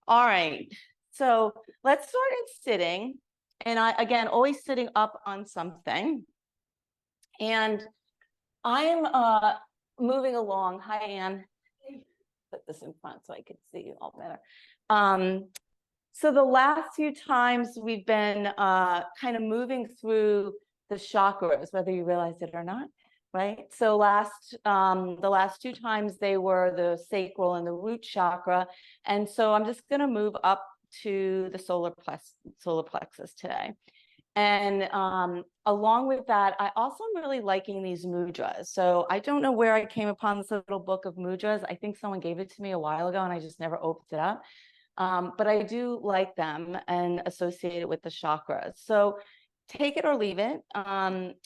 All right. So let's start in sitting. And again, always sitting up on something. And I'm moving along. Hi, Anne. Put this in front so I can see you all better. So the last few times we've been kind of moving through the chakras, whether you realize it or not, right? So the last two times they were the sacral and the root chakra. And so I'm just going to move up to the solar plexus today. And along with that, I also am really liking these mudras. So I don't know where I came upon this little book of mudras. I think someone gave it to me a while ago and I just never opened it up. But I do like them and associate it with the chakras. So take it or leave it.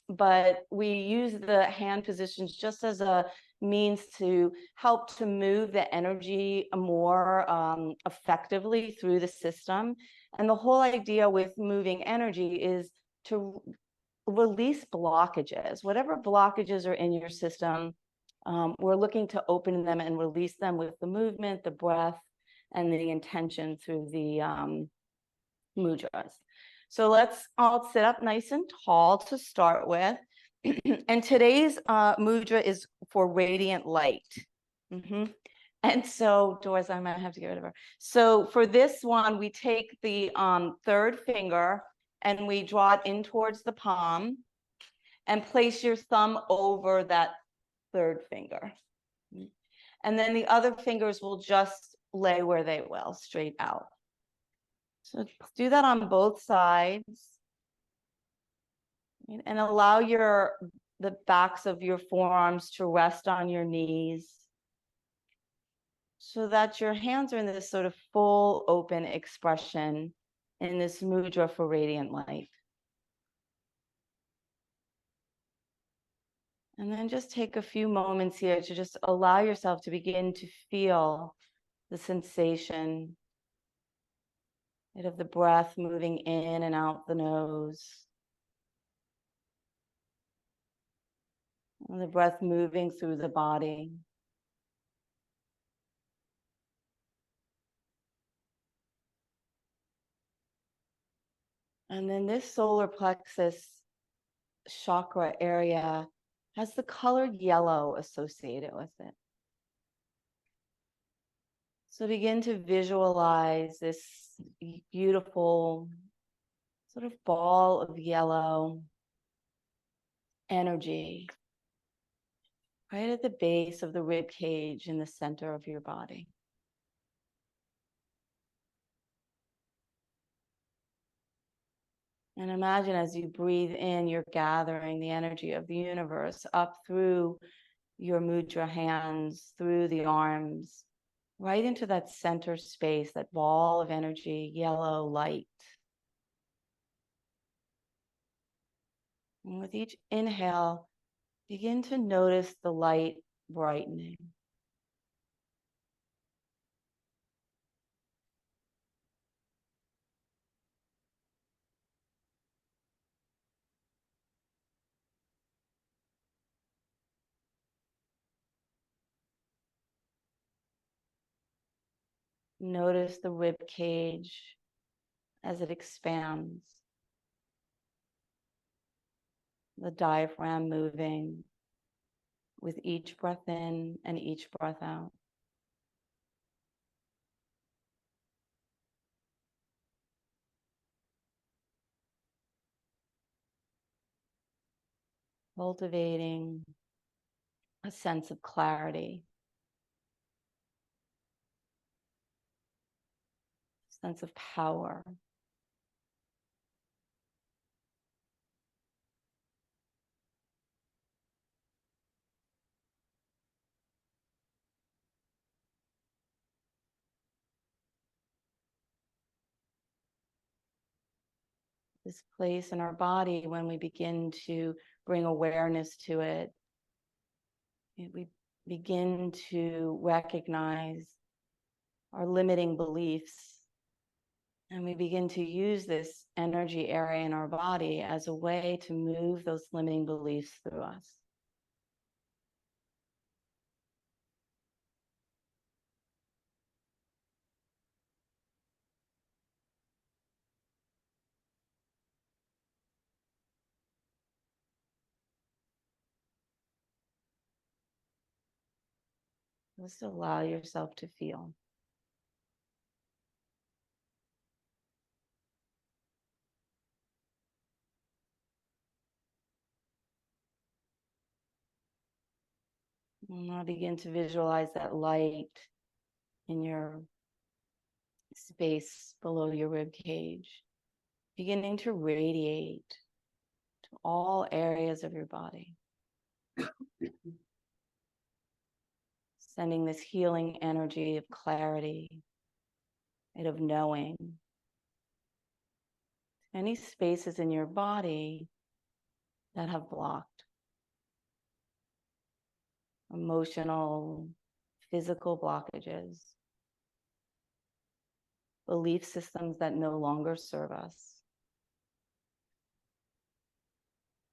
But we use the hand positions just as a means to help to move the energy more effectively through the system. And the whole idea with moving energy is to release blockages. Whatever blockages are in your system, we're looking to open them and release them with the movement, the breath, and the intention through the mudras. So let's all sit up nice and tall to start with. And today's mudra is for radiant light. And so, Doris, I might have to get rid of her. So for this one, we take the third finger and we draw it in towards the palm and place your thumb over that third finger. And then the other fingers will just lay where they will, straight out. So do that on both sides. And allow the backs of your forearms to rest on your knees so that your hands are in this sort of full open expression in this mudra for radiant light. And then just take a few moments here to just allow yourself to begin to feel the sensation of the breath moving in and out the nose. And the breath moving through the body. And then this solar plexus chakra area has the color yellow associated with it. So begin to visualize this beautiful sort of ball of yellow energy right at the base of the rib cage in the center of your body. And imagine as you breathe in, you're gathering the energy of the universe up through your mudra hands, through the arms, right into that center space, that ball of energy, yellow light. And with each inhale, begin to notice the light brightening. Notice the rib cage as it expands, the diaphragm moving with each breath in and each breath out. Cultivating a sense of clarity, sense of power. This place in our body, when we begin to bring awareness to it, we begin to recognize our limiting beliefs. And we begin to use this energy area in our body as a way to move those limiting beliefs through us. Just allow yourself to feel. And now begin to visualize that light in your space below your rib cage, beginning to radiate to all areas of your body. Sending this healing energy of clarity and of knowing. Any spaces in your body that have blocked. Emotional, physical blockages. Belief systems that no longer serve us.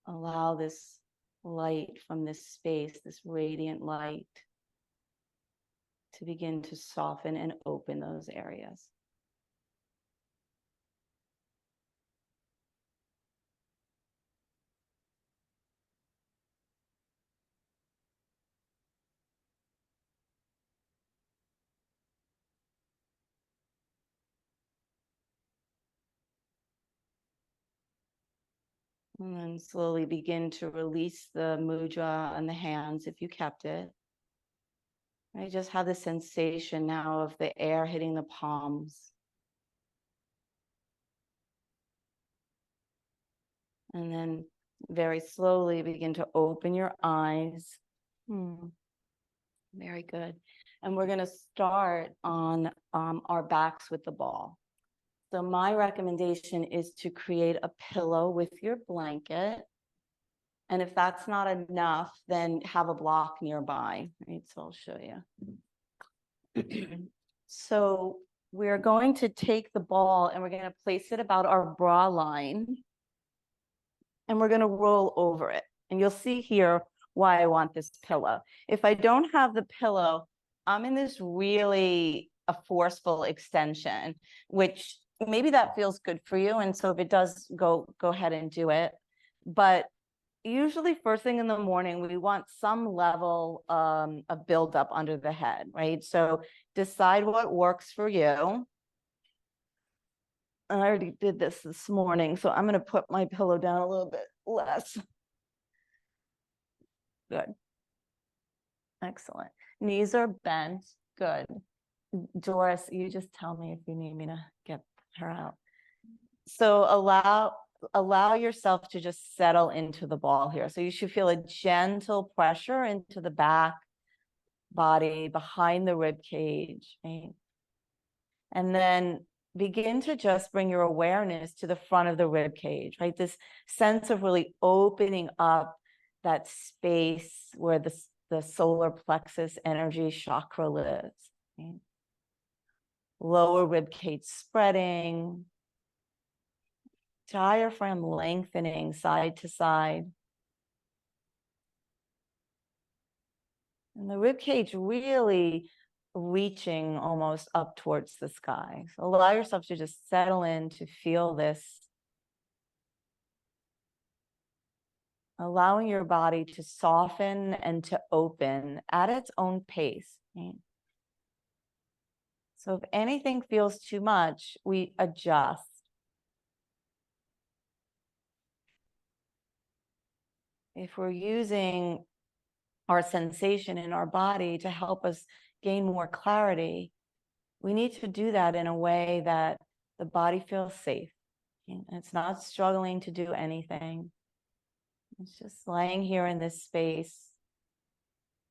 Allow this light from this space, this radiant light, to begin to soften and open those areas. And then slowly begin to release the mudra on the hands if you kept it. I just have the sensation now of the air hitting the palms. And then very slowly begin to open your eyes. Very good. And we're going to start on our backs with the ball. So my recommendation is to create a pillow with your blanket. And if that's not enough, then have a block nearby. Right? So I'll show you. So we're going to take the ball and we're going to place it about our bra line. And we're going to roll over it. And you'll see here why I want this pillow. If I don't have the pillow, I'm in this really a forceful extension, which maybe that feels good for you. And so if it does, go ahead and do it. But usually first thing in the morning, we want some level of buildup under the head, right? So decide what works for you. I already did this morning, so I'm going to put my pillow down a little bit less. Good. Excellent. Knees are bent. Good. Doris, you just tell me if you need me to get her out. So allow yourself to just settle into the ball here. So you should feel a gentle pressure into the back body, behind the rib cage, right? And then begin to just bring your awareness to the front of the rib cage, right? This sense of really opening up that space where the solar plexus energy chakra lives. Right? Lower rib cage spreading, diaphragm lengthening side to side. And the rib cage really reaching almost up towards the sky. So allow yourself to just settle in to feel this. Allowing your body to soften and to open at its own pace. Right? So if anything feels too much, we adjust. If we're using our sensation in our body to help us gain more clarity, we need to do that in a way that the body feels safe. It's not struggling to do anything. It's just laying here in this space,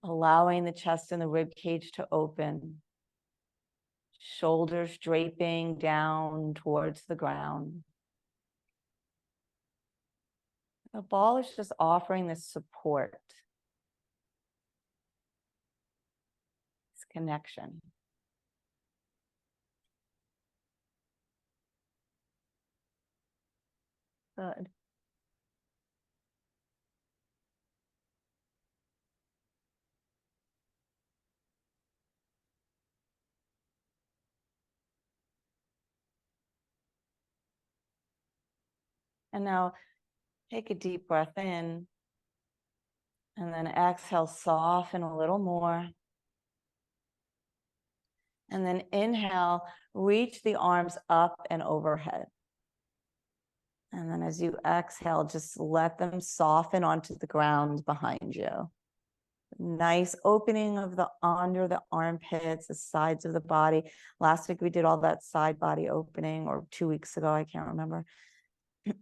allowing the chest and the rib cage to open, shoulders draping down towards the ground. The ball is just offering this support, this connection. Good. And now take a deep breath in and then exhale, soften a little more. And then inhale, reach the arms up and overhead. And then as you exhale, just let them soften onto the ground behind you. Nice opening of the under the armpits, the sides of the body. Last week we did all that side body opening, or 2 weeks ago, I can't remember.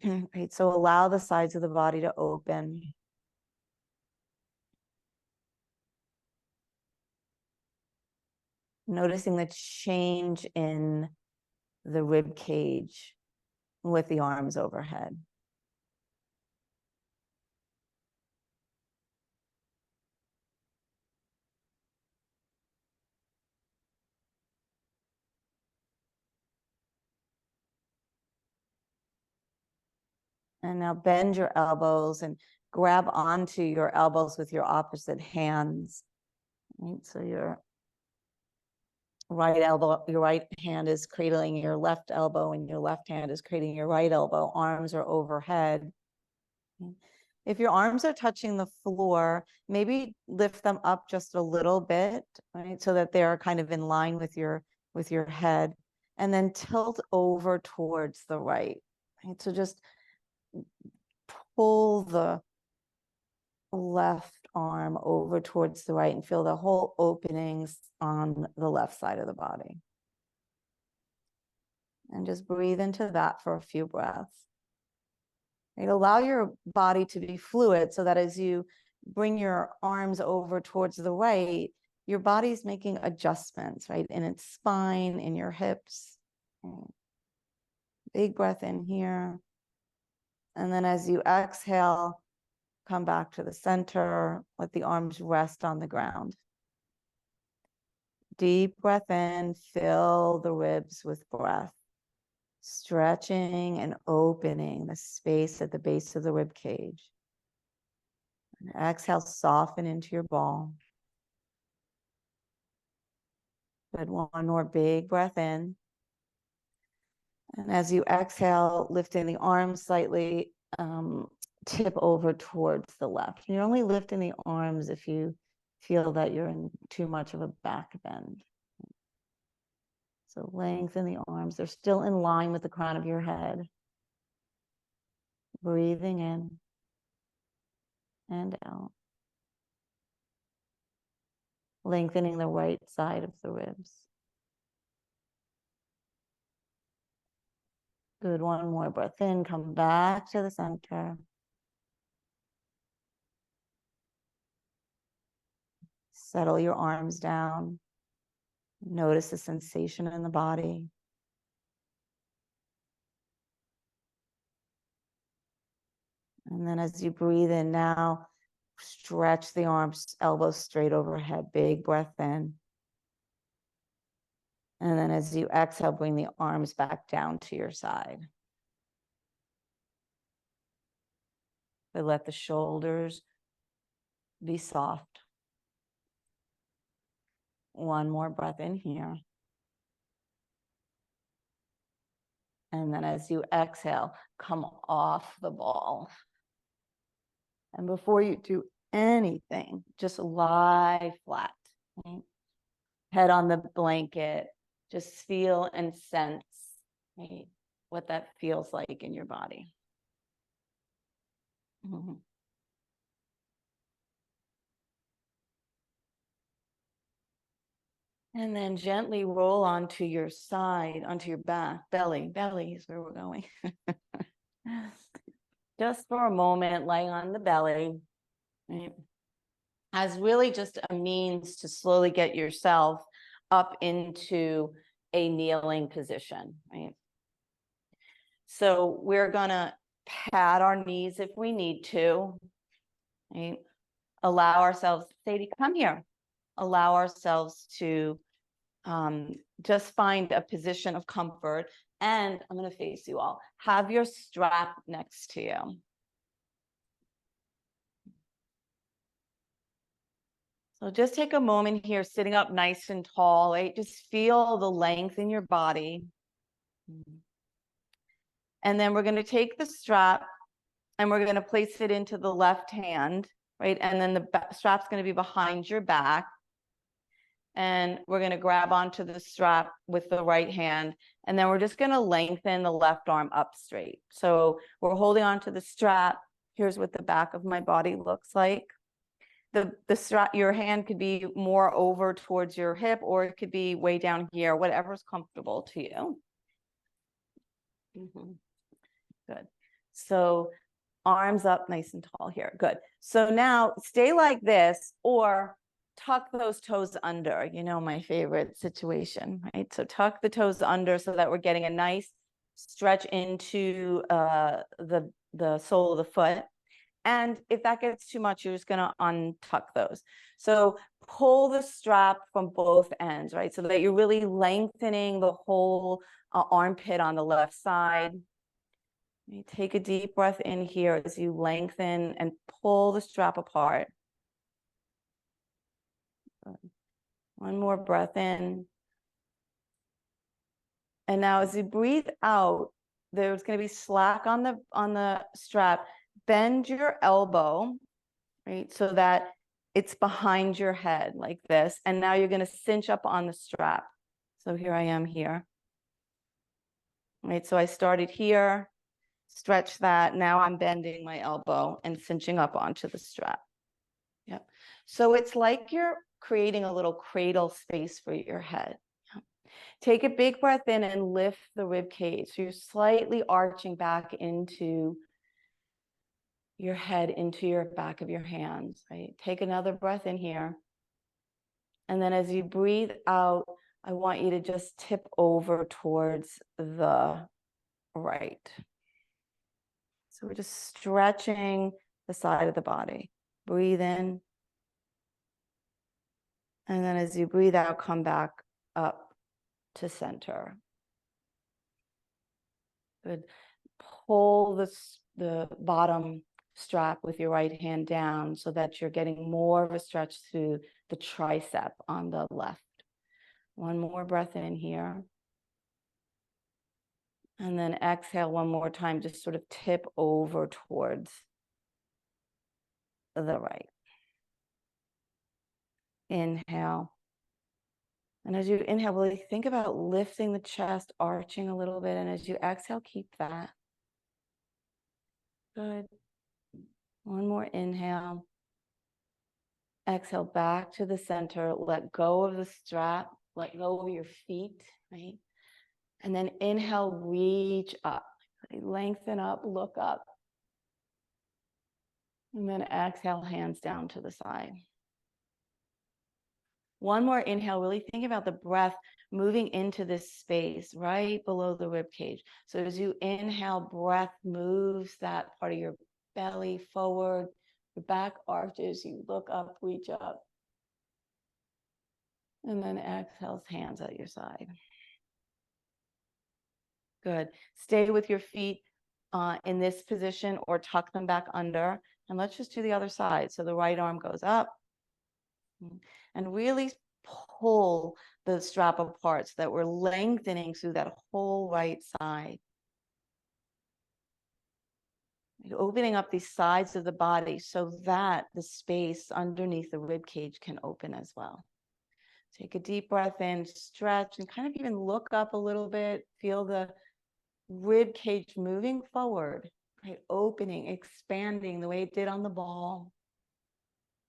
Right, so allow the sides of the body to open. Noticing the change in the rib cage with the arms overhead. And now bend your elbows and grab onto your elbows with your opposite hands. Right? So your right hand is cradling your left elbow, and your left hand is cradling your right elbow. Arms are overhead. If your arms are touching the floor, maybe lift them up just a little bit, right? So that they're kind of in line with your head, and then tilt over towards the right. Right? So just pull the left arm over towards the right and feel the whole openings on the left side of the body. And just breathe into that for a few breaths. Right? Allow your body to be fluid so that as you bring your arms over towards the right, your body's making adjustments, right? In its spine, in your hips. Right? Big breath in here. And then as you exhale, come back to the center. Let the arms rest on the ground. Deep breath in, fill the ribs with breath. Stretching and opening the space at the base of the rib cage. And exhale, soften into your ball. Good, one more big breath in. And as you exhale, lifting the arms slightly, tip over towards the left. And you're only lifting the arms if you feel that you're in too much of a back bend. So lengthen the arms. They're still in line with the crown of your head. Breathing in and out. Lengthening the right side of the ribs. Good, one more breath in, come back to the center. Settle your arms down. Notice the sensation in the body. And then as you breathe in now, stretch the arms, elbows straight overhead, big breath in. And then as you exhale, bring the arms back down to your side. But let the shoulders be soft. One more breath in here. And then as you exhale, come off the ball. And before you do anything, just lie flat. Right? Head on the blanket. Just feel and sense, right, what that feels like in your body. Mm-hmm. And then gently roll onto your side, onto your back, belly. Belly is where we're going. Just for a moment, laying on the belly, right, as really just a means to slowly get yourself up into a kneeling position, right? So we're gonna pat our knees if we need to, right? Allow ourselves, Sadie, come here. Allow ourselves to just find a position of comfort. And I'm going to face you all. Have your strap next to you. So just take a moment here, sitting up nice and tall, right? Just feel the length in your body. And then we're going to take the strap and we're going to place it into the left hand, right? And then the strap's going to be behind your back. and we're going to grab onto the strap with the right hand, and then we're just going to lengthen the left arm up straight. So we're holding onto the strap. Here's what the back of my body looks like. The strap, your hand could be more over towards your hip, or it could be way down here, whatever's comfortable to you. Good. So arms up nice and tall here. Good. So now stay like this, or tuck those toes under, you know, my favorite situation, right? So tuck the toes under so that we're getting a nice stretch into the sole of the foot. And if that gets too much, you're just going to untuck those. So pull the strap from both ends, right? So that you're really lengthening the whole armpit on the left side. You take a deep breath in here as you lengthen and pull the strap apart. One more breath in. And now as you breathe out, there's going to be slack on the strap. Bend your elbow, right? So that it's behind your head like this. And now you're going to cinch up on the strap. So here I am here. Right? So I started here, stretch that. Now I'm bending my elbow and cinching up onto the strap. Yep. So it's like you're creating a little cradle space for your head. Take a big breath in and lift the rib cage. So you're slightly arching back into your head, into your back of your hands, right? Take another breath in here. And then as you breathe out, I want you to just tip over towards the right. So we're just stretching the side of the body. Breathe in. And then as you breathe out, come back up to center. Good. Pull the bottom strap with your right hand down so that you're getting more of a stretch through the tricep on the left. One more breath in here. And then exhale one more time, just sort of tip over towards the right. Inhale. And as you inhale, really think about lifting the chest, arching a little bit. And as you exhale, keep that. Good. One more inhale. Exhale back to the center. Let go of the strap. Let go of your feet, right? And then inhale, reach up. Lengthen up, look up. And then exhale, hands down to the side. One more inhale, really think about the breath moving into this space right below the rib cage. So as you inhale, breath moves that part of your belly forward, your back arches, you look up, reach up. And then exhale, hands at your side. Good. Stay with your feet in this position or tuck them back under. And let's just do the other side. So the right arm goes up. And really pull the strap apart so that we're lengthening through that whole right side. Opening up these sides of the body so that the space underneath the rib cage can open as well. Take a deep breath in, stretch, and kind of even look up a little bit. Feel the rib cage moving forward, right? Opening, expanding the way it did on the ball.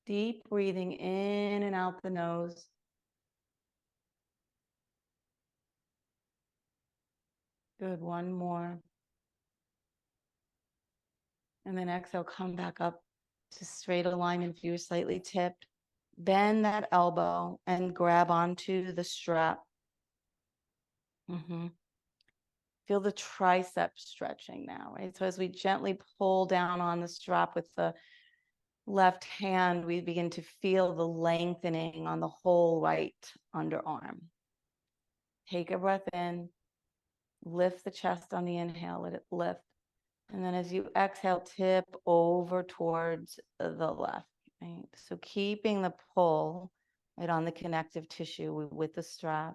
Deep breathing in and out the nose. Good, one more. And then exhale, come back up to straight alignment. If you're slightly tipped, bend that elbow and grab onto the strap. Feel the tricep stretching now, right? So as we gently pull down on the strap with the left hand, we begin to feel the lengthening on the whole right underarm. Take a breath in, lift the chest on the inhale, let it lift. And then as you exhale, tip over towards the left, right? So keeping the pull right on the connective tissue with the strap.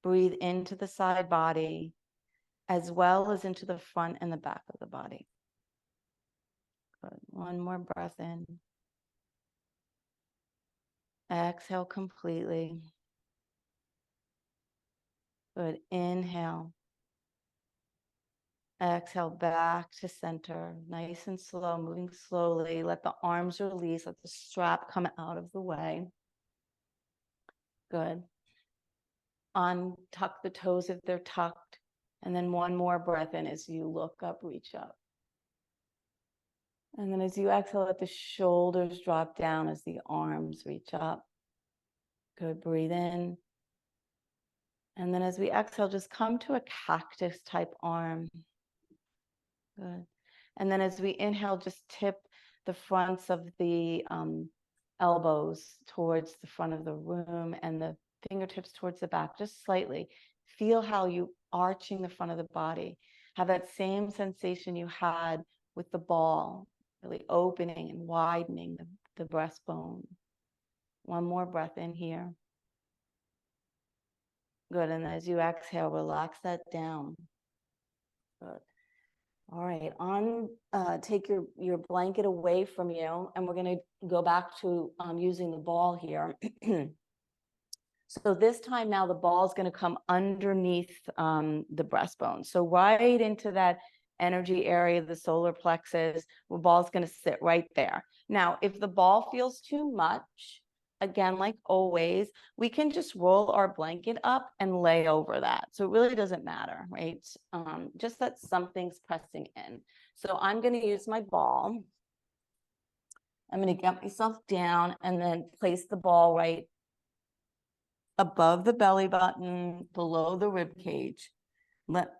Breathe into the side body as well as into the front and the back of the body. Good. One more breath in. Exhale completely. Good. Inhale. Exhale back to center. Nice and slow, moving slowly. Let the arms release. Let the strap come out of the way. Good. Untuck the toes if they're tucked. And then one more breath in as you look up, reach up. And then as you exhale, let the shoulders drop down as the arms reach up. Good. Breathe in. And then as we exhale, just come to a cactus type arm. Good. And then as we inhale, just tip the fronts of the elbows towards the front of the room and the fingertips towards the back, just slightly. Feel how you arching the front of the body. Have that same sensation you had with the ball, really opening and widening the breastbone. One more breath in here. Good. And as you exhale, relax that down. Good. All right, take your blanket away from you, and we're going to go back to using the ball here. So this time now the ball is going to come underneath the breastbone. So right into that energy area, the solar plexus, the ball is going to sit right there. Now, if the ball feels too much, again, like always, we can just roll our blanket up and lay over that. So it really doesn't matter, right? Just that something's pressing in. So I'm going to use my ball. I'm going to get myself down and then place the ball right above the belly button, below the rib cage. Let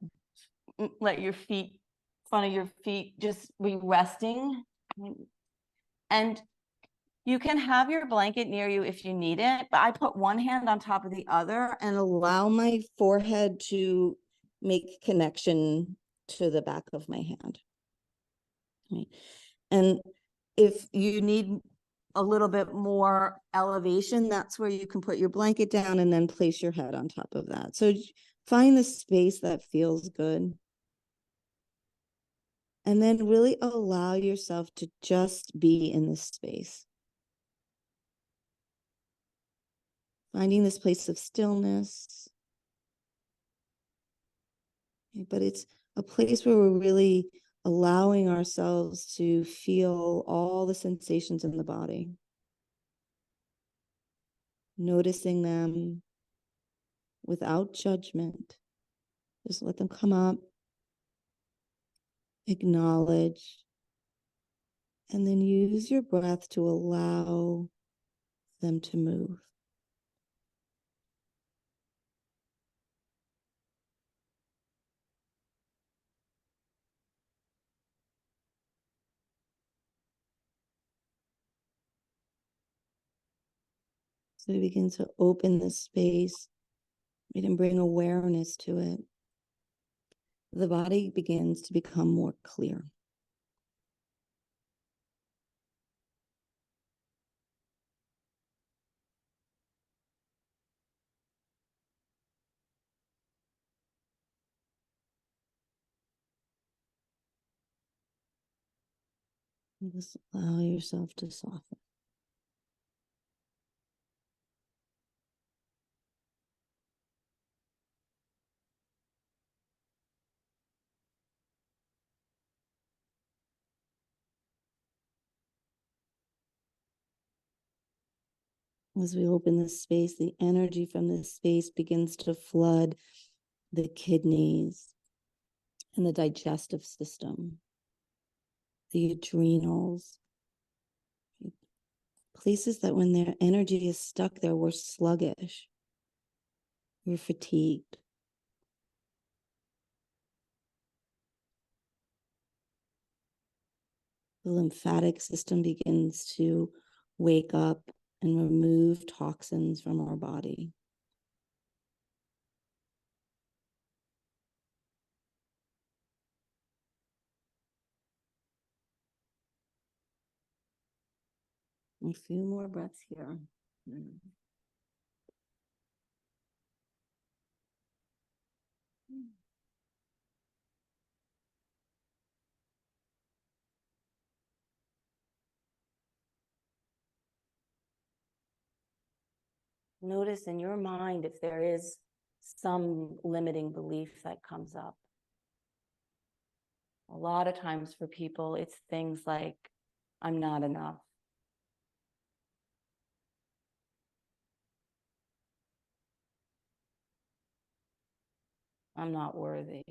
your feet, front of your feet, just be resting. And you can have your blanket near you if you need it, but I put one hand on top of the other and allow my forehead to make connection to the back of my hand. Okay. And if you need a little bit more elevation, that's where you can put your blanket down and then place your head on top of that. So find the space that feels good. And then really allow yourself to just be in this space. Finding this place of stillness. But it's a place where we're really allowing ourselves to feel all the sensations in the body. Noticing them without judgment. Just let them come up. Acknowledge. And then use your breath to allow them to move. So we begin to open this space. We can bring awareness to it. The body begins to become more clear. And just allow yourself to soften. As we open this space, the energy from this space begins to flood the kidneys and the digestive system, the adrenals, places that when their energy is stuck there, we're sluggish, we're fatigued. The lymphatic system begins to wake up and remove toxins from our body. A few more breaths here. Notice in your mind if there is some limiting belief that comes up. A lot of times for people, it's things like, I'm not enough. I'm not worthy.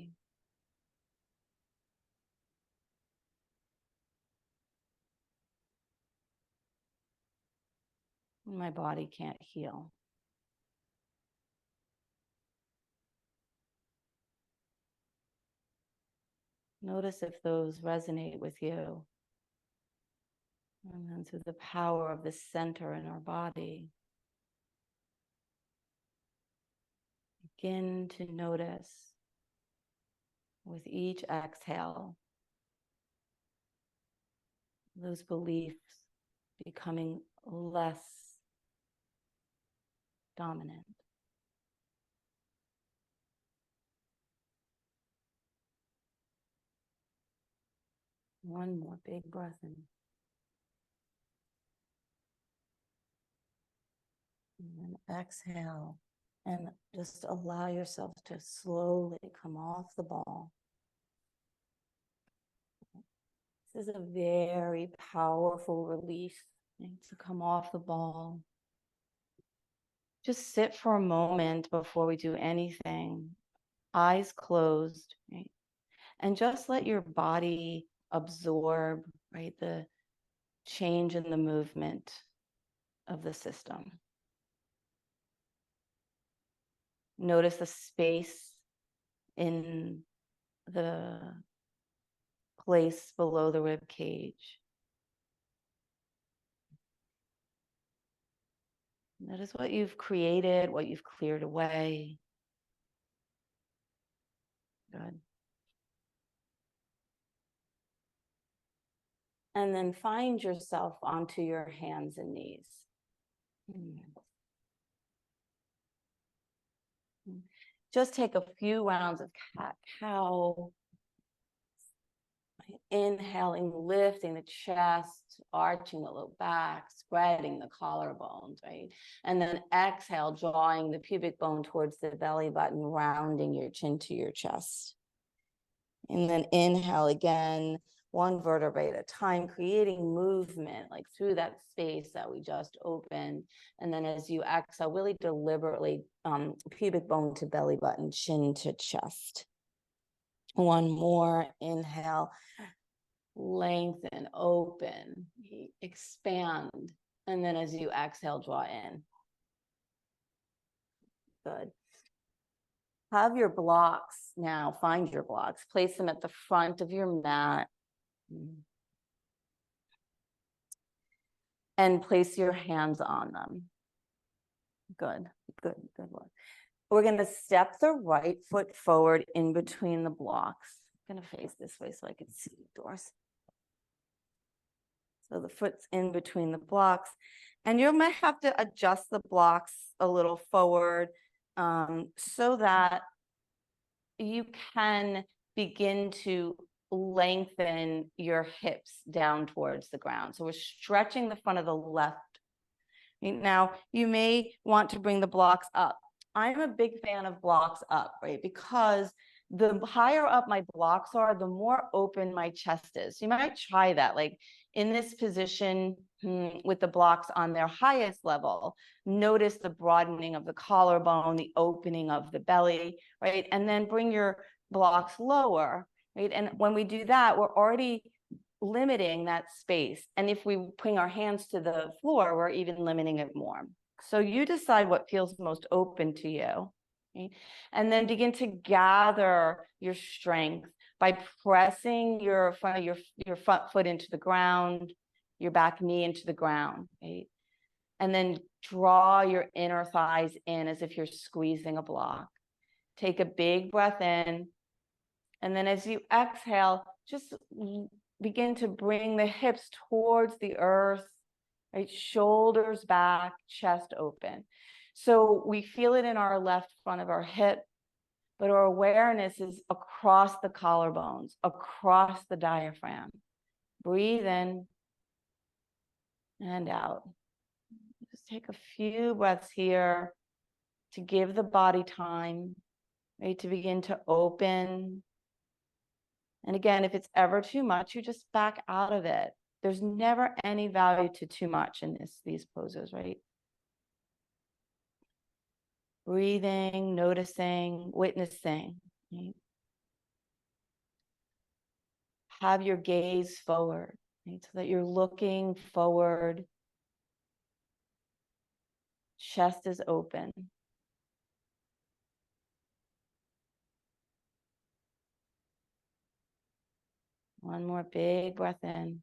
My body can't heal. Notice if those resonate with you. And then through the power of the center in our body, begin to notice with each exhale those beliefs becoming less dominant. One more big breath in. And then exhale. And just allow yourself to slowly come off the ball. This is a very powerful release, right, to come off the ball. Just sit for a moment before we do anything, eyes closed, right? And just let your body absorb, right, the change in the movement of the system. Notice the space in the place below the rib cage. Notice what you've created, what you've cleared away. Good. And then find yourself onto your hands and knees. Just take a few rounds of cat-cow. Inhaling, lifting the chest, arching the low back, spreading the collarbones, right? And then exhale, drawing the pubic bone towards the belly button, rounding your chin to your chest. And then inhale again, one vertebrae at a time, creating movement like through that space that we just opened. And then as you exhale, really deliberately, pubic bone to belly button, chin to chest. One more, inhale, lengthen, open, expand. And then as you exhale, draw in. Good. Have your blocks now, find your blocks, place them at the front of your mat. And place your hands on them. Good, good, good work. We're going to step the right foot forward in between the blocks. I'm going to face this way so I can see the doors. So the foot's in between the blocks. And you might have to adjust the blocks a little forward so that you can begin to lengthen your hips down towards the ground. So we're stretching the front of the left. Now, you may want to bring the blocks up. I'm a big fan of blocks up, right? Because the higher up my blocks are, the more open my chest is. You might try that, like in this position with the blocks on their highest level. Notice the broadening of the collarbone, the opening of the belly, right? And then bring your blocks lower, right? And when we do that, we're already limiting that space. And if we bring our hands to the floor, we're even limiting it more. So you decide what feels most open to you. Okay? And then begin to gather your strength by pressing your front foot into the ground, your back knee into the ground. Right? And then draw your inner thighs in as if you're squeezing a block. Take a big breath in. And then as you exhale, just begin to bring the hips towards the earth, right? Shoulders back, chest open. So we feel it in our left front of our hip, but our awareness is across the collarbones, across the diaphragm. Breathe in and out. Just take a few breaths here to give the body time, right, to begin to open. And again, if it's ever too much, you just back out of it. There's never any value to too much in these poses, right? Breathing, noticing, witnessing. Right? Have your gaze forward, right? So that you're looking forward. Chest is open. One more big breath in.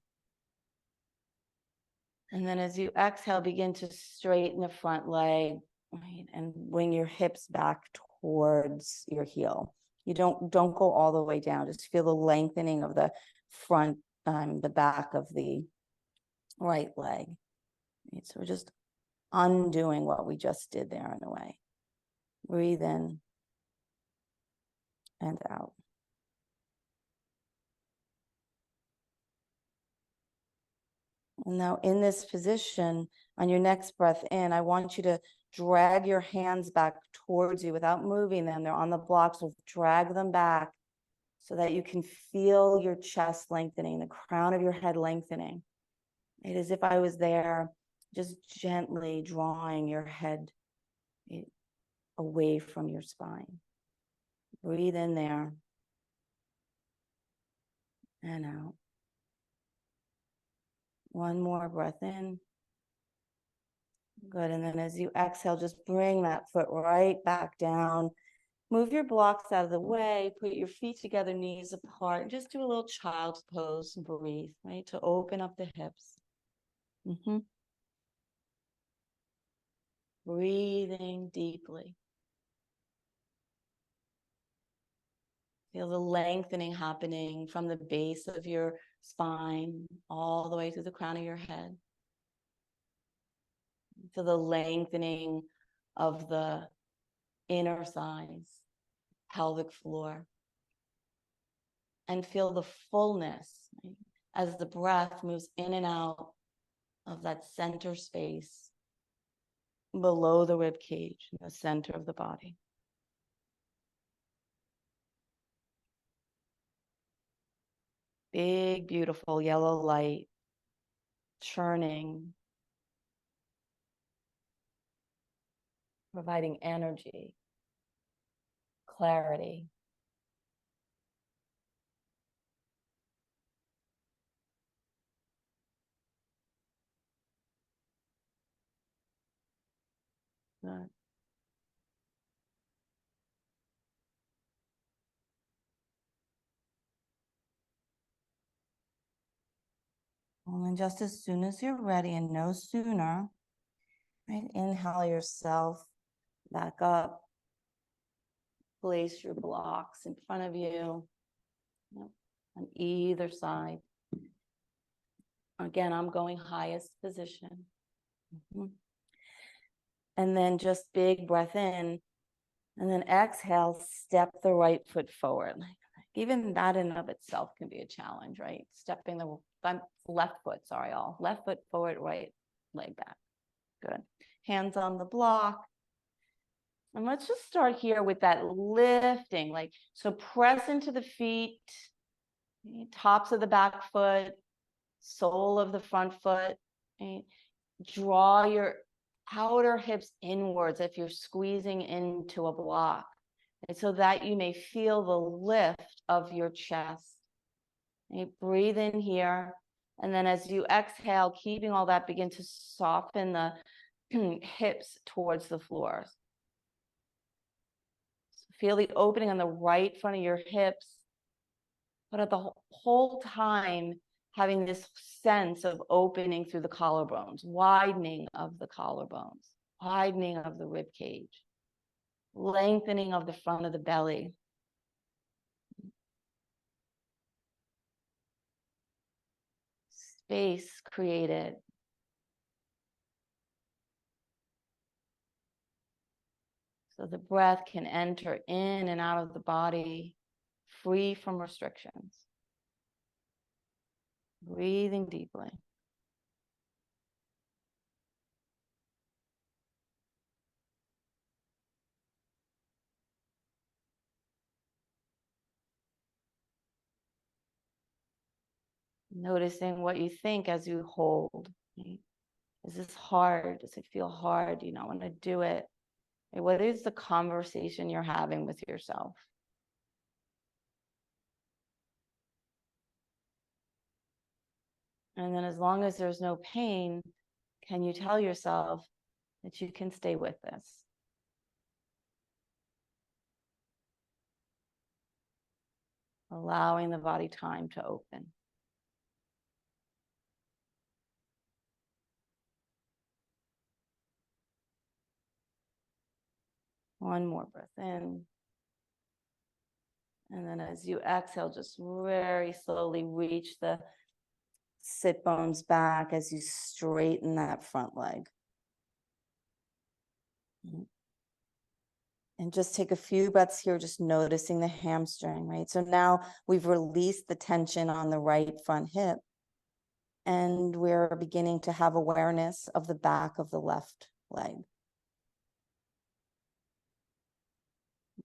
And then as you exhale, begin to straighten the front leg, right? And bring your hips back towards your heel. You don't go all the way down. Just feel the lengthening of the front, the back of the right leg. Right? So we're just undoing what we just did there in a way. Breathe in and out. And now in this position, on your next breath in, I want you to drag your hands back towards you without moving them. They're on the blocks, so drag them back so that you can feel your chest lengthening, the crown of your head lengthening. It is as if I was there, just gently drawing your head away from your spine. Breathe in there and out. One more breath in. Good. And then as you exhale, just bring that foot right back down. Move your blocks out of the way. Put your feet together, knees apart. And just do a little child's pose and breathe, right? To open up the hips. Breathing deeply. Feel the lengthening happening from the base of your spine all the way to the crown of your head. Feel the lengthening of the inner thighs, pelvic floor. And feel the fullness, right, as the breath moves in and out of that center space below the rib cage, in the center of the body. Big, beautiful yellow light churning, providing energy, clarity. Good. And then just as soon as you're ready, and no sooner, right, inhale yourself back up. Place your blocks in front of you, on either side. Again, I'm going highest position. And then just big breath in, and then exhale, step the right foot forward. Even that in and of itself can be a challenge, right? Stepping the left foot, left foot forward, right leg back. Good. Hands on the block. And let's just start here with that lifting, so press into the feet, tops of the back foot, sole of the front foot. Draw your outer hips inwards if you're squeezing into a block, so that you may feel the lift of your chest. Breathe in here. And then as you exhale, keeping all that, begin to soften the hips towards the floor. Feel the opening on the right front of your hips, but at the whole time, having this sense of opening through the collarbones, widening of the collarbones, widening of the rib cage, lengthening of the front of the belly. Space created. So the breath can enter in and out of the body, free from restrictions. Breathing deeply. Noticing what you think as you hold. Right? Is this hard? Does it feel hard? Do you not want to do it? Right? What is the conversation you're having with yourself? And then as long as there's no pain, can you tell yourself that you can stay with this? Allowing the body time to open. One more breath in. And then as you exhale, just very slowly reach the sit bones back as you straighten that front leg. And just take a few breaths here, just noticing the hamstring, right? So now we've released the tension on the right front hip. And we're beginning to have awareness of the back of the left leg.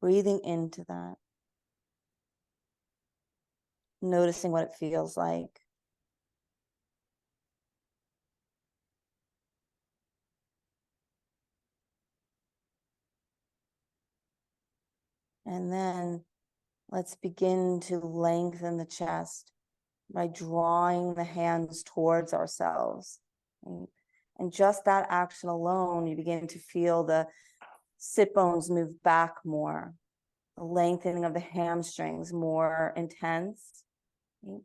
Breathing into that. Noticing what it feels like. And then let's begin to lengthen the chest by drawing the hands towards ourselves. Right? And just that action alone, you begin to feel the sit bones move back more, the lengthening of the hamstrings more intense. Right?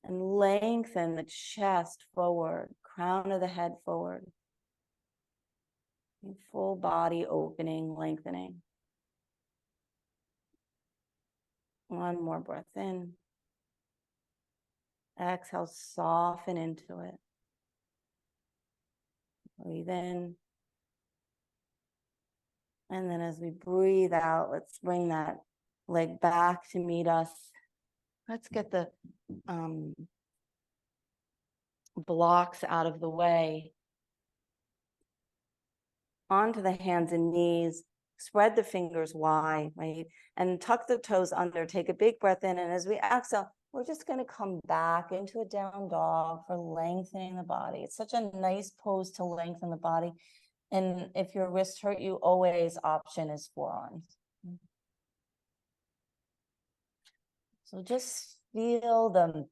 And lengthen the chest forward, crown of the head forward. Full body opening, lengthening. One more breath in. Exhale, soften into it. Breathe in. And then as we breathe out, let's bring that leg back to meet us. Let's get the blocks out of the way. Onto the hands and knees. Spread the fingers wide, right? And tuck the toes under. Take a big breath in. And as we exhale, we're just going to come back into a down dog for lengthening the body. It's such a nice pose to lengthen the body. And if your wrist hurt you, always option is forearms. So just feel the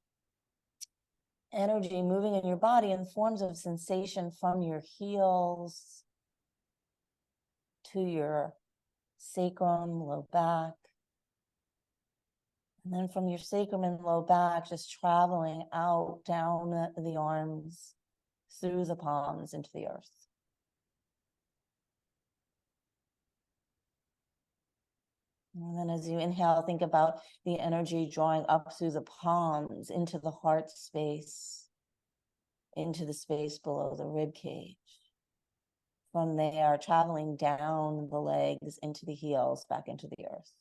energy moving in your body in forms of sensation from your heels to your sacrum, low back. And then from your sacrum and low back, just traveling out down the arms, through the palms into the earth. And then as you inhale, think about the energy drawing up through the palms into the heart space, into the space below the rib cage. From there, traveling down the legs into the heels, back into the earth.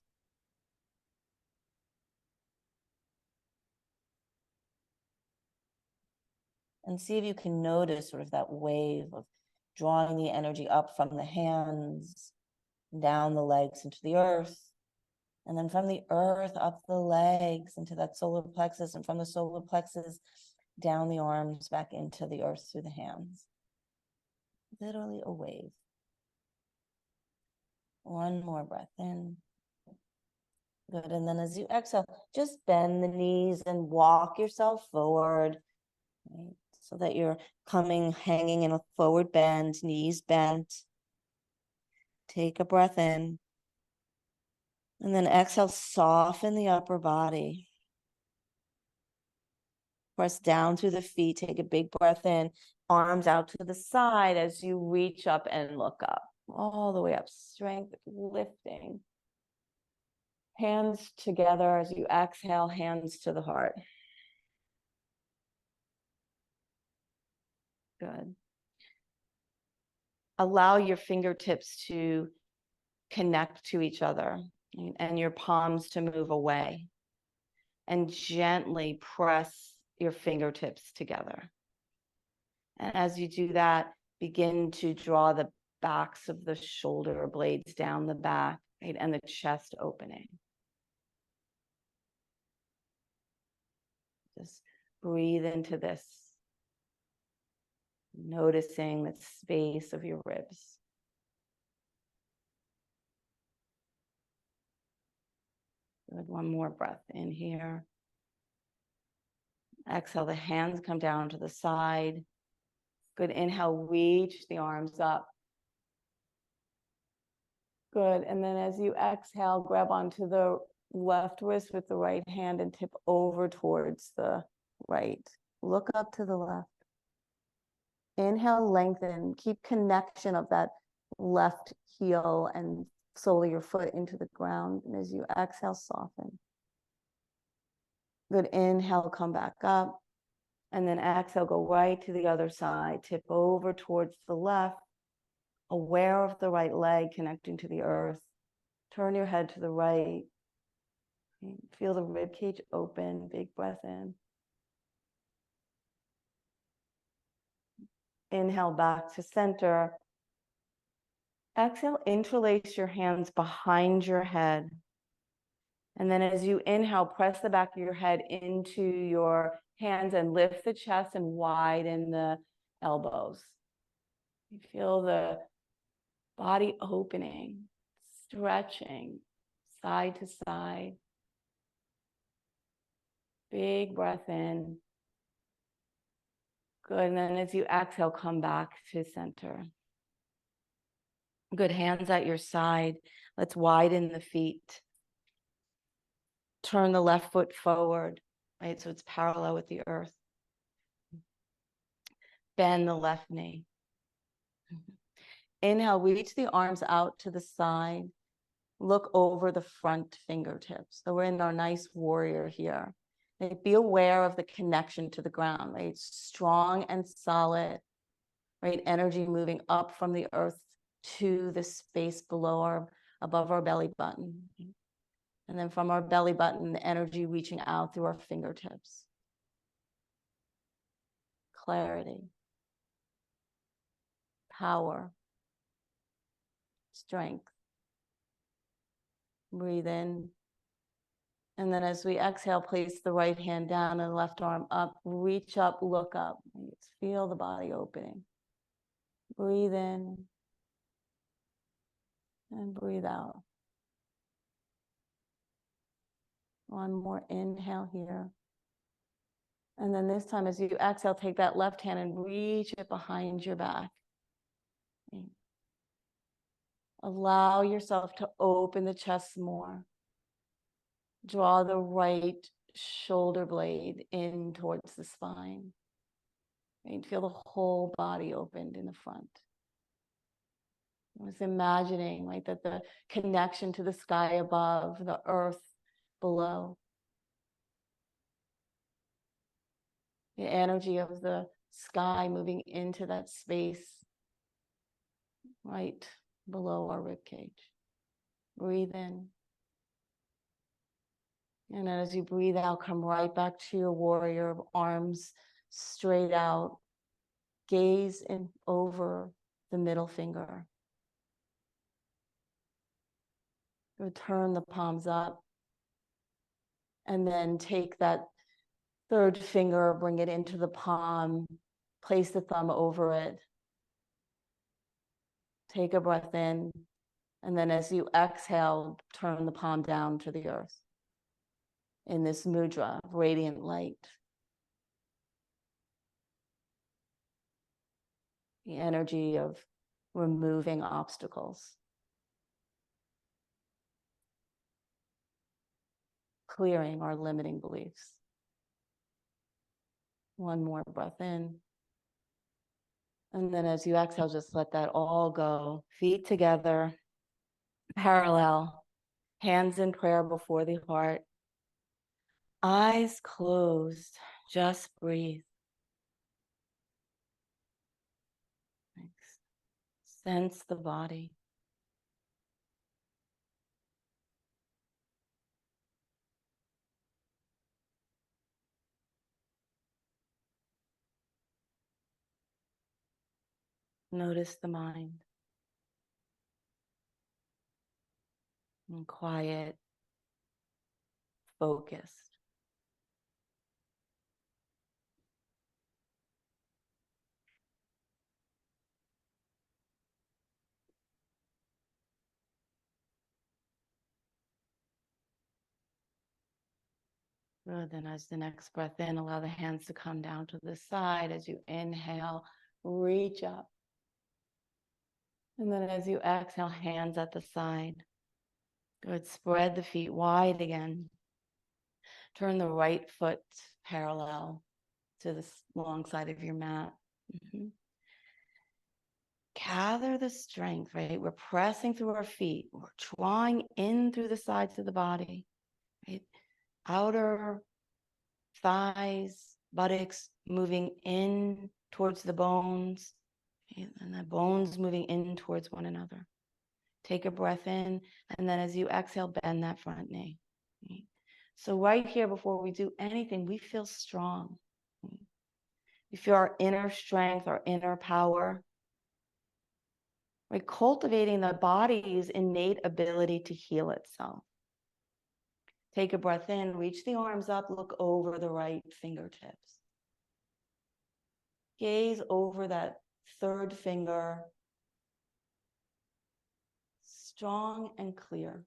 And see if you can notice sort of that wave of drawing the energy up from the hands, down the legs into the earth, and then from the earth up the legs into that solar plexus, and from the solar plexus down the arms back into the earth through the hands. Literally a wave. One more breath in. Good. And then as you exhale, just bend the knees and walk yourself forward, right? So that you're hanging in a forward bend, knees bent. Take a breath in. And then exhale, soften the upper body. Press down through the feet, take a big breath in, arms out to the side as you reach up and look up, all the way up, strength lifting. Hands together as you exhale, hands to the heart. Good. Allow your fingertips to connect to each other and your palms to move away. And gently press your fingertips together. And as you do that, begin to draw the backs of the shoulder blades down the back, right, and the chest opening. Just Breathe into this, noticing the space of your ribs. Good. One more breath in here. Exhale, the hands come down to the side. Good. Inhale, reach the arms up. Good. And then as you exhale, grab onto the left wrist with the right hand and tip over towards the right. Look up to the left. Inhale, lengthen. Keep connection of that left heel and sole of your foot into the ground. And as you exhale, soften. Good. Inhale, come back up. And then exhale, go right to the other side. Tip over towards the left. Aware of the right leg connecting to the earth. Turn your head to the right. Feel the rib cage open. Big breath in. Inhale back to center. Exhale, interlace your hands behind your head. And then as you inhale, press the back of your head into your hands and lift the chest and widen the elbows. You feel the body opening, stretching side to side. Big breath in. Good. And then as you exhale, come back to center. Good. Hands at your side. Let's widen the feet. Turn the left foot forward, right? So it's parallel with the earth. Bend the left knee. Inhale, reach the arms out to the side. Look over the front fingertips. So we're in our nice warrior here. Be aware of the connection to the ground, right? Strong and solid, right? Energy moving up from the earth to the space below above our belly button. And then from our belly button, the energy reaching out through our fingertips. Clarity, power, strength. Breathe in. And then as we exhale, place the right hand down and left arm up. Reach up, look up. Feel the body opening. Breathe in and breathe out. One more inhale here. And then this time, as you exhale, take that left hand and reach it behind your back. Allow yourself to open the chest more. Draw the right shoulder blade in towards the spine. And feel the whole body opened in the front. I was imagining, right, that the connection to the sky above, the earth below. The energy of the sky moving into that space right below our rib cage. Breathe in. And as you breathe out, come right back to your warrior, arms straight out. Gaze in over the middle finger. Turn the palms up. And then take that third finger, bring it into the palm. Place the thumb over it. Take a breath in. And then as you exhale, turn the palm down to the earth. In this mudra of radiant light. The energy of removing obstacles. Clearing our limiting beliefs. One more breath in. And then as you exhale, just let that all go. Feet together, parallel, hands in prayer before the heart. Eyes closed, just breathe. Sense the body. Notice the mind. And quiet, focused. Good. Then as the next breath in, allow the hands to come down to the side. As you inhale, reach up. And then as you exhale, hands at the side. Good. Spread the feet wide again. Turn the right foot parallel to the long side of your mat. Gather the strength, right? We're pressing through our feet. We're drawing in through the sides of the body, right? Outer thighs, buttocks moving in towards the bones, right? And the bones moving in towards one another. Take a breath in, and then as you exhale, bend that front knee. Right? So right here, before we do anything, we feel strong. Right? We feel our inner strength, our inner power. Right? Cultivating the body's innate ability to heal itself. Take a breath in, reach the arms up, look over the right fingertips. Gaze over that third finger, strong and clear.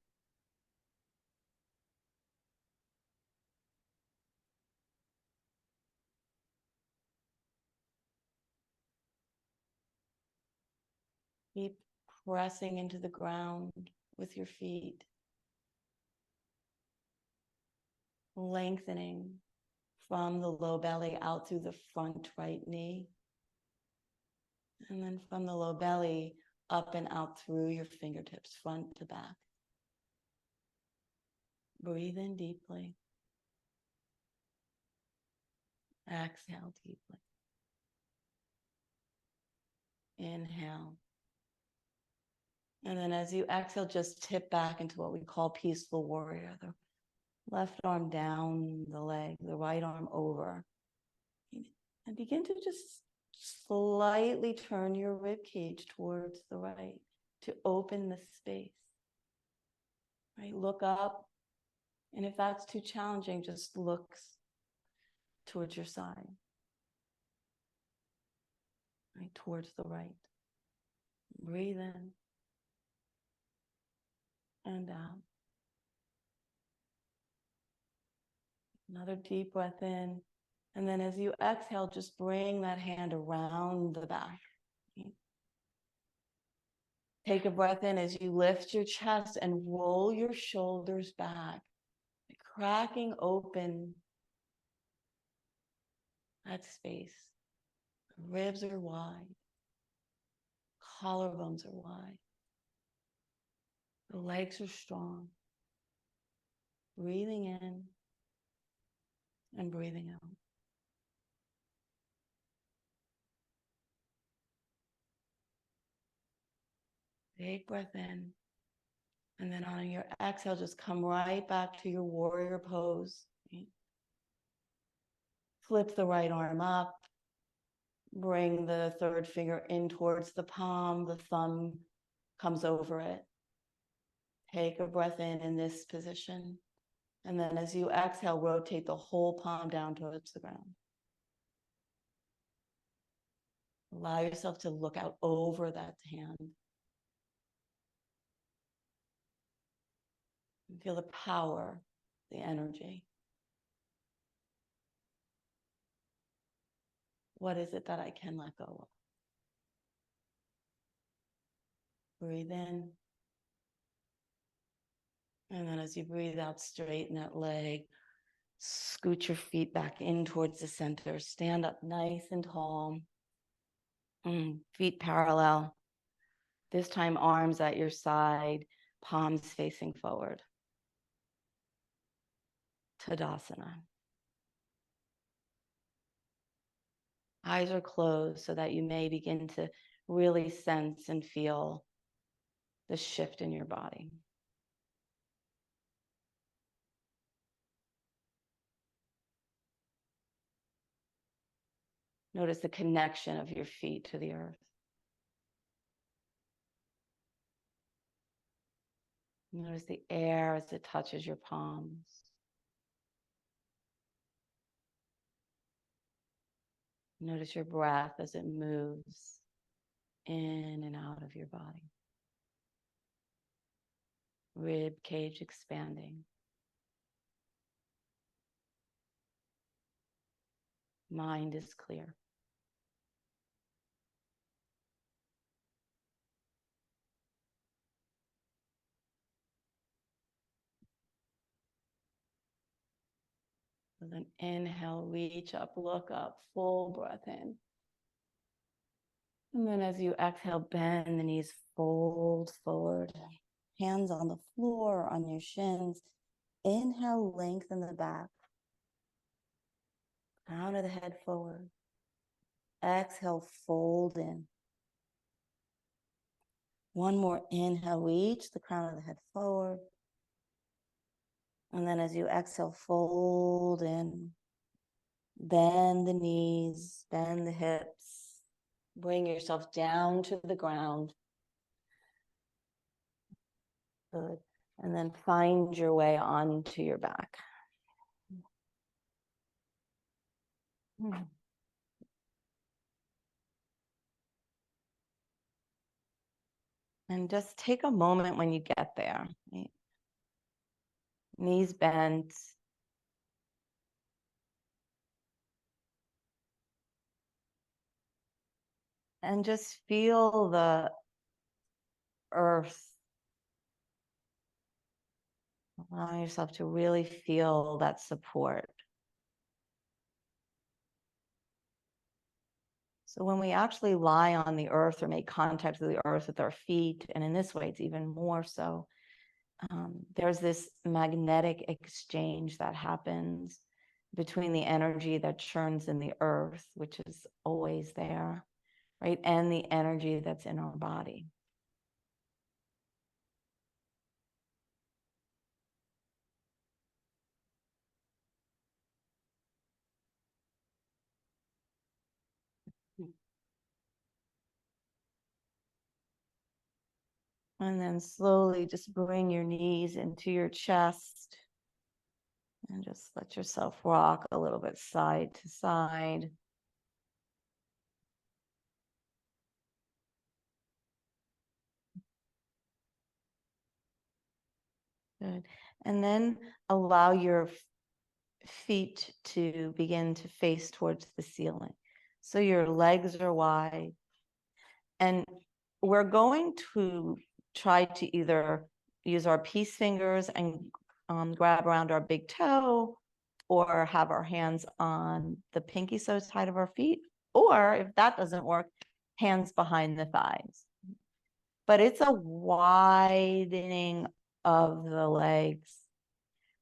Keep pressing into the ground with your feet. Lengthening from the low belly out through the front right knee. And then from the low belly up and out through your fingertips, front to back. Breathe in deeply. Exhale deeply. Inhale. And then as you exhale, just tip back into what we call peaceful warrior. The left arm down the leg, the right arm over. And begin to just slightly turn your rib cage towards the right to open the space. Right? Look up. And if that's too challenging, just look towards your side. Right? Towards the right. Breathe in and out. Another deep breath in. And then as you exhale, just bring that hand around the back. Take a breath in as you lift your chest and roll your shoulders back, cracking open that space. Ribs are wide. Collarbones are wide. The legs are strong. Breathing in and breathing out. Big breath in. And then on your exhale, just come right back to your warrior pose. Right? Flip the right arm up. Bring the third finger in towards the palm. The thumb comes over it. Take a breath in this position. And then as you exhale, rotate the whole palm down towards the ground. Allow yourself to look out over that hand. And feel the power, the energy. What is it that I can let go of? Breathe in. And then as you breathe out, straighten that leg. Scoot your feet back in towards the center. Stand up nice and tall. Feet parallel. This time, arms at your side, palms facing forward. Tadasana. Eyes are closed so that you may begin to really sense and feel the shift in your body. Notice the connection of your feet to the earth. Notice the air as it touches your palms. Notice your breath as it moves in and out of your body. Rib cage expanding. mind is clear. And then inhale, reach up, look up, full breath in. And then as you exhale, bend the knees, fold forward, hands on the floor, on your shins. Inhale, lengthen the back. Crown of the head forward. Exhale, fold in. One more inhale, reach the crown of the head forward. And then as you exhale, fold in. Bend the knees, bend the hips. Bring yourself down to the ground. Good. And then find your way onto your back. And just take a moment when you get there. Right? Knees bent. And just feel the earth. Allow yourself to really feel that support. So when we actually lie on the earth or make contact with the earth with our feet, and in this way, it's even more so, there's this magnetic exchange that happens between the energy that churns in the earth, which is always there, right? And the energy that's in our body. And then slowly just bring your knees into your chest and just let yourself rock a little bit side to side. Good. And then allow your feet to begin to face towards the ceiling. So your legs are wide. And we're going to try to either use our peace fingers and grab around our big toe, or have our hands on the pinky toe side of our feet, or if that doesn't work, hands behind the thighs. But it's a widening of the legs.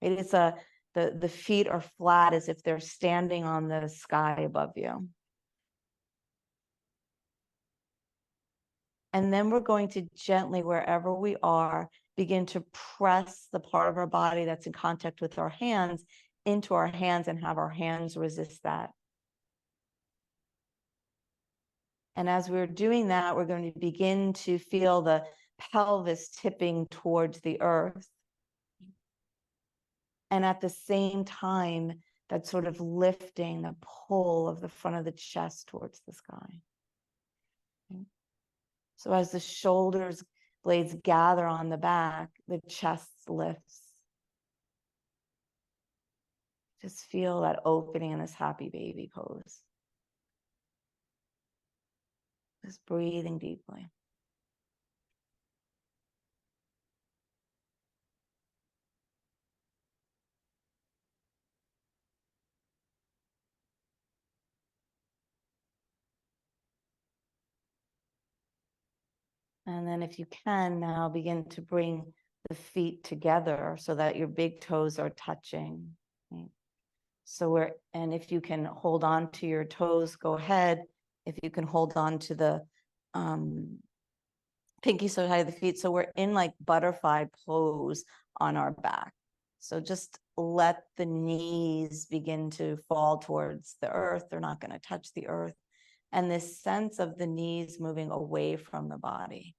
It's the feet are flat as if they're standing on the sky above you. And then we're going to gently, wherever we are, begin to press the part of our body that's in contact with our hands into our hands and have our hands resist that. And as we're doing that, we're going to begin to feel the pelvis tipping towards the earth. And at the same time, that sort of lifting the pull of the front of the chest towards the sky. So as the shoulders blades gather on the back, the chest lifts. Just feel that opening in this happy baby pose. Just breathing deeply. And then if you can, now begin to bring the feet together so that your big toes are touching. Right? So and if you can hold on to your toes, go ahead. If you can hold on to the pinky so high the feet. So we're in like butterfly pose on our back. So just let the knees begin to fall towards the earth. They're not going to touch the earth. And this sense of the knees moving away from the body.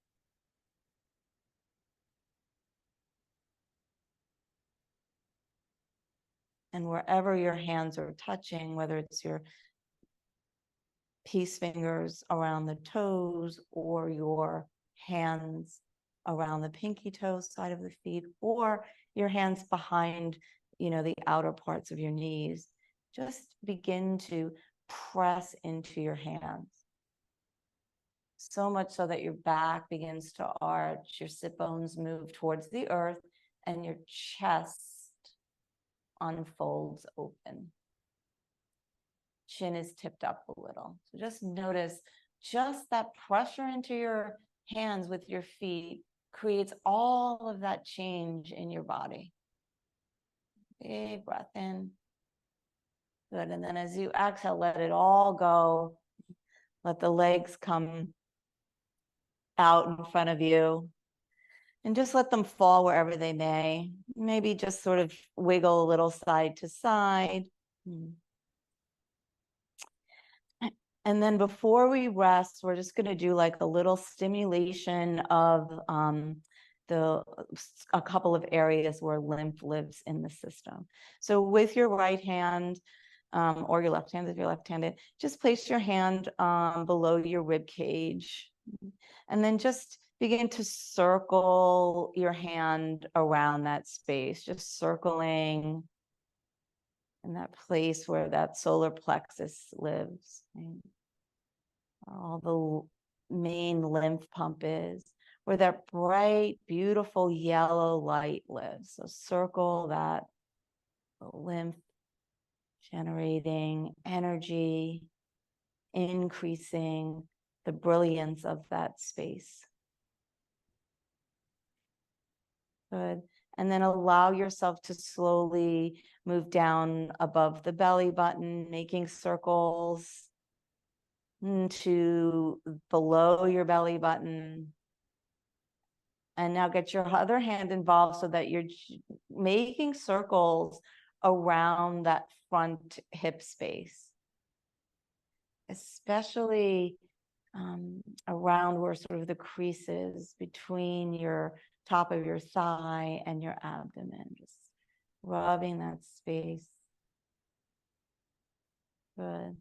And wherever your hands are touching, whether it's your peace fingers around the toes or your hands around the pinky toe side of the feet, or your hands behind, the outer parts of your knees, just begin to press into your hands. So much so that your back begins to arch, your sit bones move towards the earth, and your chest unfolds open. Chin is tipped up a little. So just notice just that pressure into your hands with your feet creates all of that change in your body. Big breath in. Good. And then as you exhale, let it all go. Let the legs come out in front of you and just let them fall wherever they may. Maybe just sort of wiggle a little side to side. And then before we rest, we're just going to do like a little stimulation of a couple of areas where lymph lives in the system. So with your right hand, or your left hand if you're left-handed, just place your hand below your rib cage, and then just begin to circle your hand around that space, just circling in that place where that solar plexus lives, right? All the main lymph pump is, where that bright, beautiful yellow light lives. So circle that lymph generating energy, increasing the brilliance of that space. Good. And then allow yourself to slowly move down above the belly button, making circles to below your belly button. And now get your other hand involved so that you're making circles around that front hip space, especially around where sort of the creases between your top of your thigh and your abdomen, just rubbing that space. Good.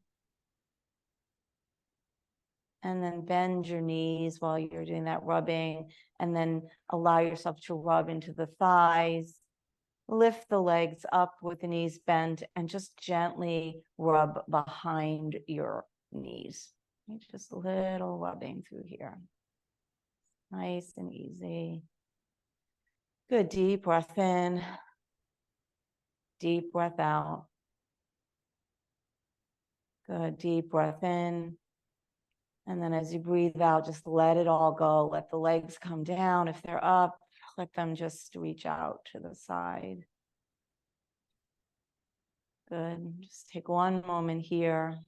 And then bend your knees while you're doing that rubbing, and then allow yourself to rub into the thighs. Lift the legs up with the knees bent and just gently rub behind your knees. Just a little rubbing through here. Nice and easy. Good. Deep breath in. Deep breath out. Good. Deep breath in. And then as you breathe out, just let it all go. Let the legs come down. If they're up, let them just reach out to the side. Good. Just take one moment here.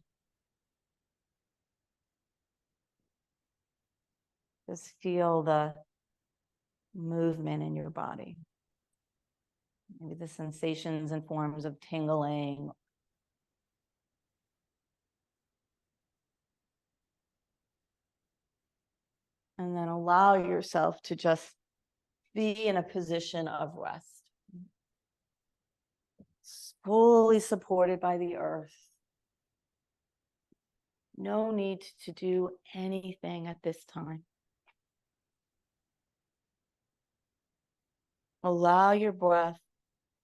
Just feel the movement in your body. Maybe the sensations and forms of tingling. And then allow yourself to just be in a position of rest. Fully supported by the earth. No need to do anything at this time. Allow your breath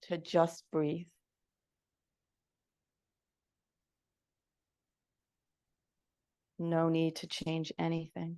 to just breathe. No need to change anything.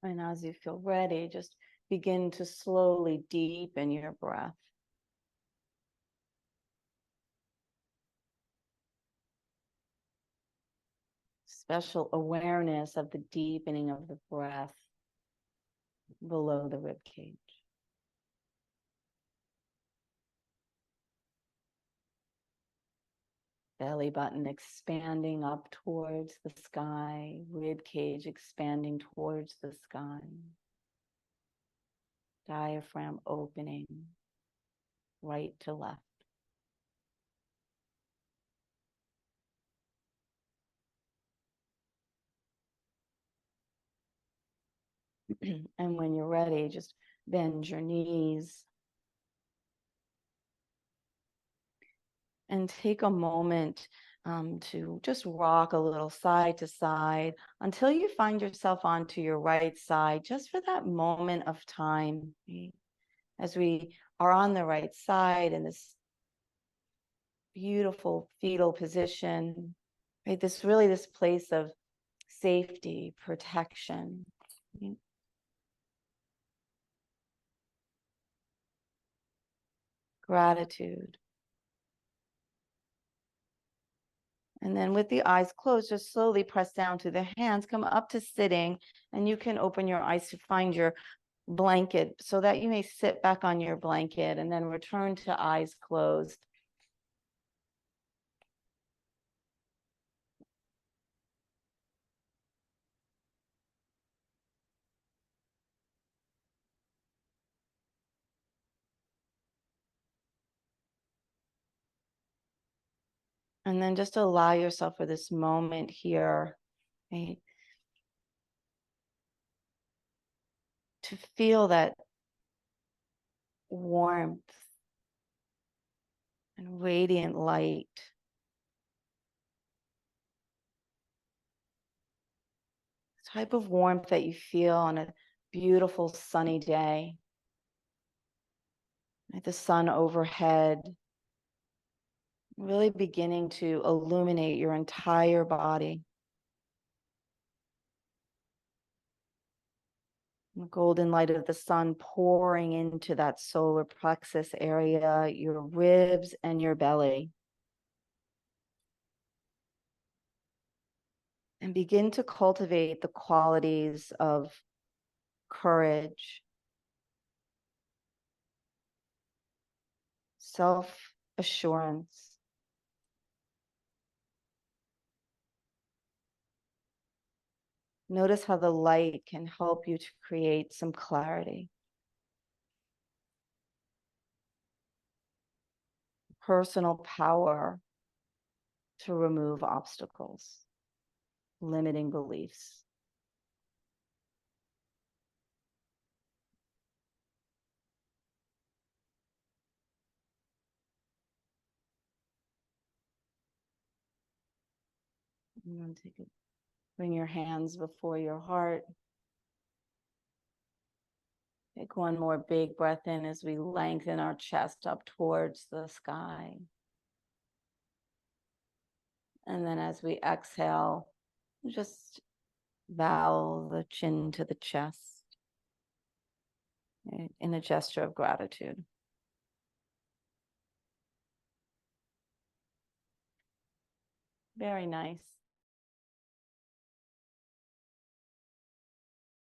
And as you feel ready, just begin to slowly deepen your breath. Special awareness of the deepening of the breath below the rib cage. Belly button expanding up towards the sky, rib cage expanding towards the sky. Diaphragm opening right to left. And when you're ready, just bend your knees and take a moment to just rock a little side to side until you find yourself onto your right side, just for that moment of time. Right? As we are on the right side in this beautiful fetal position, right? This place of safety, protection. Right? Gratitude. And then with the eyes closed, just slowly press down to the hands, come up to sitting, and you can open your eyes to find your blanket so that you may sit back on your blanket and then return to eyes closed. And then just allow yourself for this moment here, right, to feel that warmth and radiant light. Type of warmth that you feel on a beautiful sunny day. Right, the sun overhead, really beginning to illuminate your entire body. The golden light of the sun pouring into that solar plexus area, your ribs and your belly. And begin to cultivate the qualities of courage, self-assurance, notice how the light can help you to create some clarity. Personal power to remove obstacles, limiting beliefs. Bring your hands before your heart. Take one more big breath in as we lengthen our chest up towards the sky. And then as we exhale, just bow the chin to the chest in a gesture of gratitude. Very nice.